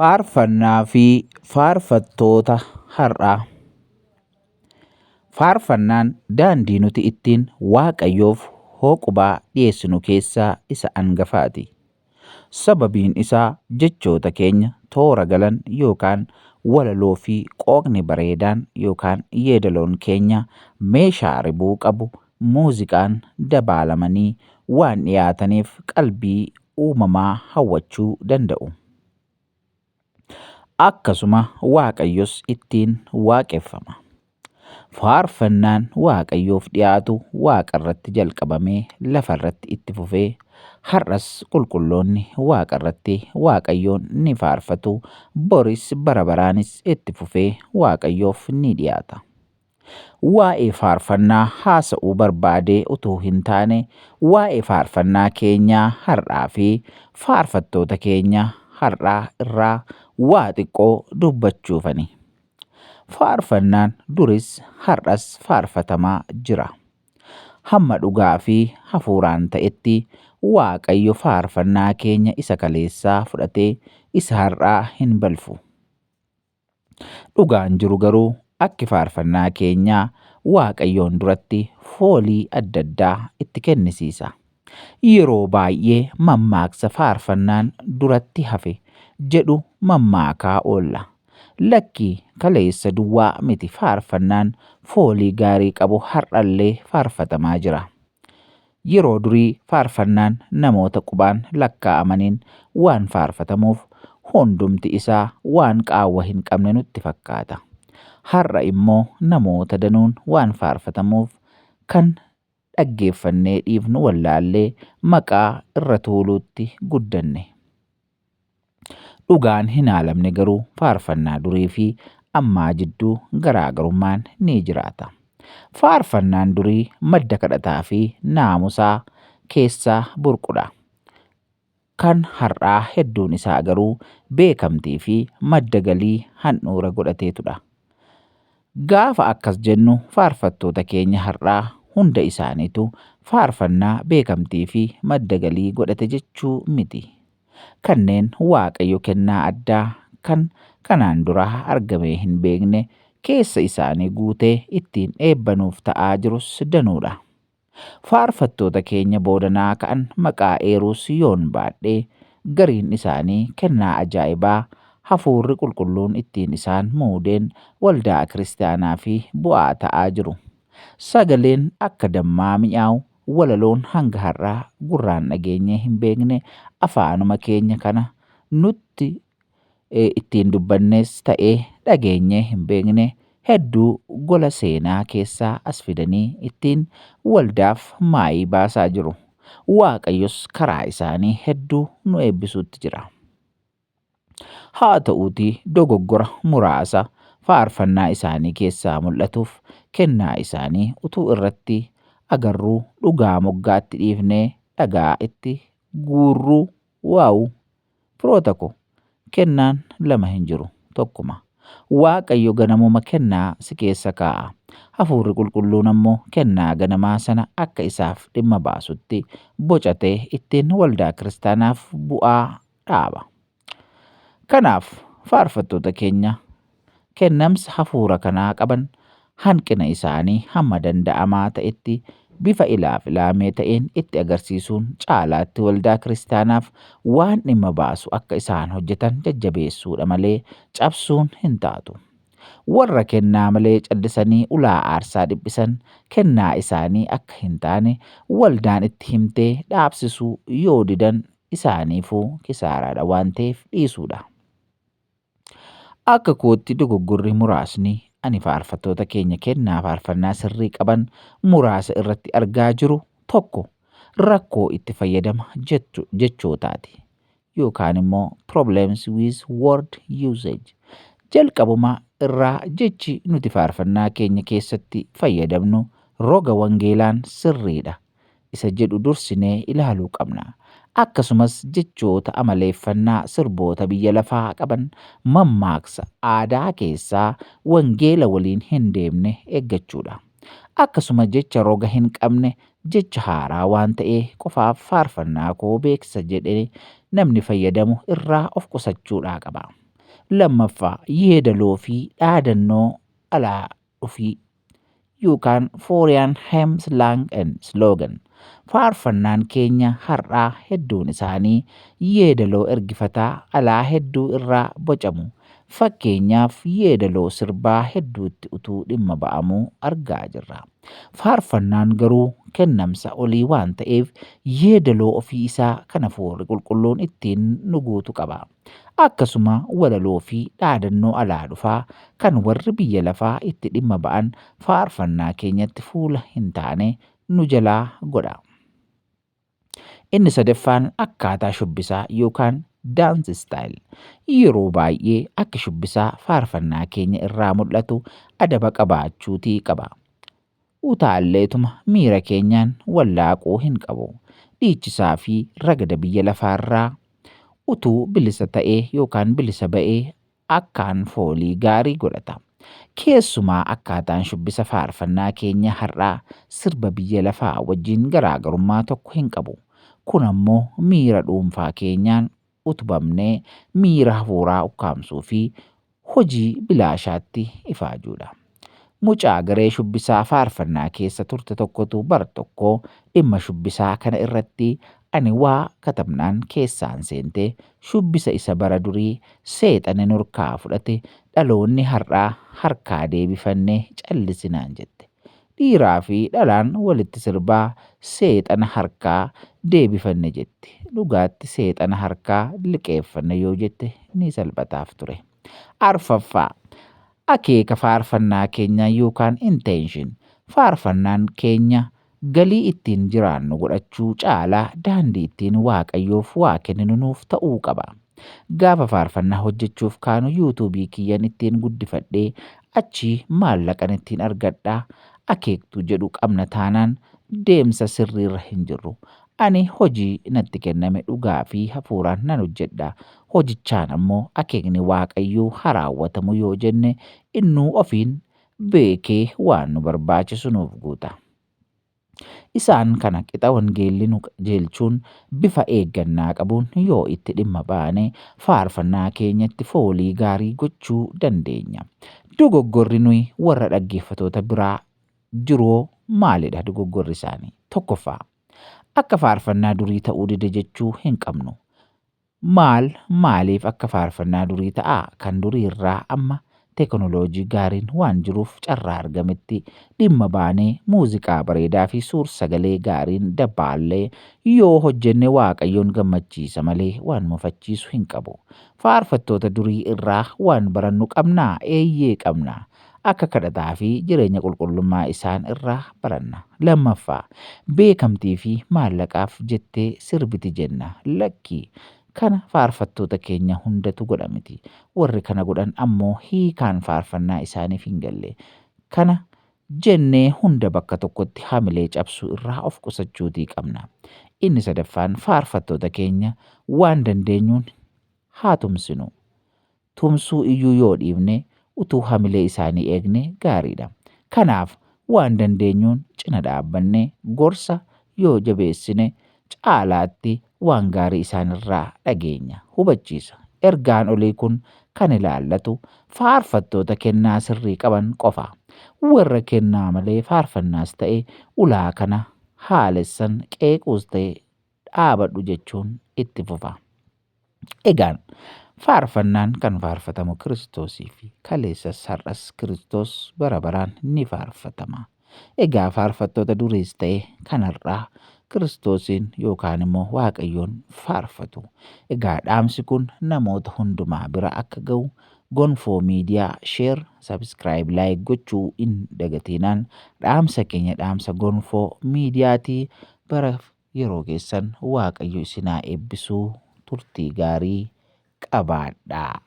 Faarfannaa fi faarfattoota har'aa. Faarfannaan daandii nuti ittiin Waaqayyoof hooqubaa dhiyeessinu keessaa isa hangafaati. Sababiin isaa jechoota keenya toora galan yookaan walaloo fi qooqni bareedaan yookaan yeedaloon keenya meeshaa ribuu qabu muuziqaan dabaalamanii waan dhiyaataniif qalbii uumamaa hawwachuu danda'u. Akkasuma Waaqayyos ittiin waaqeffama. Faarfannaan Waaqayyoof dhiyaatu Waaqarratti jalqabamee lafarratti itti fufee har'as qulqulloonni Waaqarratti Waaqayyoon ni faarfatu, boris bara baraanis itti fufee Waaqayyoof ni dhiyaata. Waa'ee faarfannaa haasa'uu barbaadee utuu hin taane waa'ee faarfannaa keenyaa har'aa fi faarfattoota keenya har'aa irraa waa xiqqoo dubbachuufani. Faarfannaan duris har'as faarfatamaa jira. Hamma dhugaa fi hafuuraan ta'etti Waaqayyo faarfannaa keenya isa kaleessaa fudhatee isa har'aa hin balfu. Dhugaan jiru garuu akki faarfannaa keenyaa Waaqayyoon duratti foolii adda addaa itti kennisiisa. Yeroo baay'ee mammaaksa faarfannaan duratti hafe jedhu mammaakaa oolla. Lakkii kaleessa duwwaa miti faarfannaan foolii gaarii qabu har'allee faarfatamaa jira. Yeroo durii faarfannaan namoota qubaan lakkaa'amaniin waan faarfatamuuf hundumti isaa waan qaawwa hin qabne nutti fakkaata. Har'a immoo namoota danuun waan faarfatamuuf kan dhaggeeffannee dhiifnu wallaallee maqaa irra tuuluutti guddanne. Dhugaan hin haalamne garuu faarfannaa durii fi ammaa jidduu garaagarummaan ni jiraata. Faarfannaan durii madda kadhataa fi naamusaa keessaa burqudha. Kan har'aa hedduun isaa garuu beekamtii fi madda galii handhuura godhateetudha. Gaafa akkas jennu faarfattoota keenya har'aa hunda isaaniitu faarfannaa beekamtii fi madda galii godhate jechuu miti. Kanneen Waaqayyo kennaa addaa kan kanaan dura argamee hin beekne keessa isaanii guutee ittiin eebbanuuf ta'aa jirus danuudha. Faarfattoota keenya boodanaa ka'an maqaa eeruus yoon baadhee gariin isaanii kennaa ajaa'ibaa hafuurri qulqulluun ittiin isaan muudeen waldaa kiristaanaa fi bu'aa ta'aa jiru. Sagaleen akka dammaa mi'aawu walaloon hanga har'aa gurraan dhageenyee hin beekne afaanuma keenya kana nutti ittiin dubbannees ta'ee dhageenyee hin beekne hedduu gola seenaa keessaa as fidanii ittiin waldaaf maayii baasaa jiru. Waaqayyos karaa isaanii hedduu nu eebbisuutti jira. Haa ta'uutii dogoggora muraasa faarfannaa isaanii keessaa mul'atuuf kennaa isaanii utuu irratti agarruu dhugaa moggaatti dhiifnee dhagaa itti guurruu waa'u. Firoota ko kennaan lama hin jiru tokkuma. Waaqayyo ganamuma kennaa si keessa kaa'a. Hafuurri qulqulluun ammoo kennaa ganamaa sana akka isaaf dhimma baasutti bocatee ittiin waldaa kiristaanaaf bu'aa dhaaba. Kanaaf faarfattoota keenya kennamsa hafuura kanaa qaban hanqina isaanii hamma danda'amaa ta'etti bifa ilaafilame ta'een itti agarsiisuun caalaatti waldaa kiristaanaaf waan dhimma baasu akka isaan hojjetan jajjabeessuudha malee cabsuun hin taatu. Warra kennaa malee callisanii ulaa aarsaa dhiphisan kennaa isaanii akka hin taane waldaan itti himtee dhaabsisuu yoo didan isaaniifuu kisaaraadha waan ta'eef dhiisuudha. Akka kootti dogoggorri muraasni ani faarfattoota keenya kennaa faarfannaa sirrii qaban muraasa irratti argaa jiru tokko rakkoo itti fayyadama jechootaati yookaan immoo problems with word usage. Jalqabuma irraa jechi nuti faarfannaa keenya keessatti fayyadamnu roga wangeelaan sirriidha isa jedhu dursinee ilaaluu qabna. Akkasumas jechoota amaleeffannaa sirboota biyya lafaa qaban mammaaksa aadaa keessaa wangeela waliin hin deemne eeggachuudha. Akkasuma jecha roga hin qabne jecha haaraa waan ta'ee qofaaf faarfannaa koo beeksisa jedhee namni fayyadamu irraa of qusachuudhaa qaba. Lammaffaa yeedaloo fi dhaadannoo alaa dhufii yookaan foreign hymn slang and slogan. Faarfannaan keenya har'aa hedduun isaanii yeedaloo ergifataa alaa hedduu irraa bocamu. Fakkeenyaaf yeedaloo sirbaa hedduutti utuu dhimma ba'amuu argaa jirra. Faarfannaan garuu kennamsa olii waan ta'eef yeedaloo ofii isaa kan Hafuurri Qulqulluun ittiin nu guutu qaba. Akkasuma walaloo fi dhaadannoo alaa dhufaa kan warri biyya lafaa itti dhimma ba'an faarfannaa keenyatti fuula hin taane nu jalaa godha. Inni sadaffaan akkaataa shubbisaa yookaan dance style. Yeroo baay'ee akka shubbisaa faarfannaa keenya irraa mul'atu adaba qabaachuutii qaba. Utaalleetuma miira keenyaan wallaaquu hin qabu. Dhiichisaa fi ragada biyya lafaarraa utuu bilisa ta'ee yookaan bilisa ba'ee akkaan foolii gaarii godhata. Keessumaa akkaataan shubbisa faarfannaa keenya har'aa sirba biyya lafaa wajjin garaagarummaa tokko hin qabu. Kun ammoo miira dhuunfaa keenyaan utubamnee miira hafuuraa ukkaamsuu fi hojii bilaashaatti ifaajuudha. Mucaa garee shubbisaa faarfannaa keessa turte tokkotu bara tokko dhimma shubbisaa kana irratti ani waa katabnaan keessaan seentee shubbisa isa bara durii seexana nurkaa fudhate dhaloonni har'aa harkaa deebifannee callisinaan jette. Dhiiraa fi dhalaan walitti sirbaa seexana harkaa deebifanne jetti. Dhugaatti seexana harkaa liqeeffanne yoo jette ni salphataaf ture. Arfaffaa akeeka faarfannaa keenya yookaan intention. Faarfannaan keenya galii ittiin jiraannu godhachuu caalaa daandii ittiin Waaqayyoof waa kenninu nuuf ta'uu qaba. Gaafa faarfannaa hojjechuuf kaanu yuutuubii kiyyan ittiin guddifadhee achii maallaqan ittiin argadhaa akeektu jedhu qabna taanaan deemsa sirriirra hin jirru. Ani hojii natti kenname dhugaa fi hafuuraan nan hojjedha. Hojichaan ammoo akeekni Waaqayyoo haa raawwatamu yoo jenne innuu ofiin beekee waan nu barbaachisu nuuf guuta. Isaan kana qixa wangeelli nu qajeelchuun bifa eeggannaa qabuun yoo itti dhimma baane faarfannaa keenyatti foolii gaarii gochuu dandeenya. Dogoggorri nuyi warra dhaggeeffatoota biraa jiroo maalidha dogoggorri isaanii? Tokkoffaa akka faarfannaa durii ta'uu dide jechuu hin qabnu. Maaliif akka faarfannaa durii ta'aa kan durii irraa amma teknooloojii gaariin waan jiruuf carraa argametti dhimma baanee muuziqaa bareedaa fi suur sagalee gaariin dabaallee yoo hojjenne Waaqayyoon gammachiisa malee waan mufachiisu hin qabu. Faarfattoota durii irraa waan barannu qabnaa eeyyee qabna. Akka kadhataa fi jireenya qulqullummaa isaan irraa baranna. Lammaffaa beekamtii fi maallaqaaf jettee sirbiti jenna. Lakkii kana faarfattoota keenya hundatu godha miti. Warri kana godhan ammoo hiikaan faarfannaa isaaniif hin galle. Kana jennee hunda bakka tokkotti hamilee cabsuu irraa of qusachuutii qabna. Inni sadaffaan faarfattoota keenya waan dandeenyuun haa tumsinu. Tumsuu iyyuu yoo dhiifne utuu hamilee isaanii eegne gaariidha. Kanaaf waan dandeenyuun cina dhaabbannee gorsa yoo jabeessine caalaatti waan gaarii isaanirraa dhageenya hubachiisa. Ergaan olii kun kan ilaallatu faarfattoota kennaa sirrii qaban qofa. Warra kennaa malee faarfannaas ta'e ulaa kana haalessan qeequus ta'e dhaabadhu jechuun itti fufa. Egaan faarfannaan kan faarfatamu Kiristoosii fi kaleessas har'as Kiristoos bara baraan ni faarfatama. Egaa faarfattoota duriis ta'e kan har'aa Kiristoosiin yookaan immoo Waaqayyoon faarfatu. Egaa dhaamsi kun namoota hundumaa bira akka ga'u gonfoo miidiyaa share, subscribe, like gochuu hin dagatinaan dhaamsa keenya dhaamsa gonfoo miidiyaatii bara yeroo keessan Waaqayyo isinaa eebbisuu turtii gaarii qabaadhaa.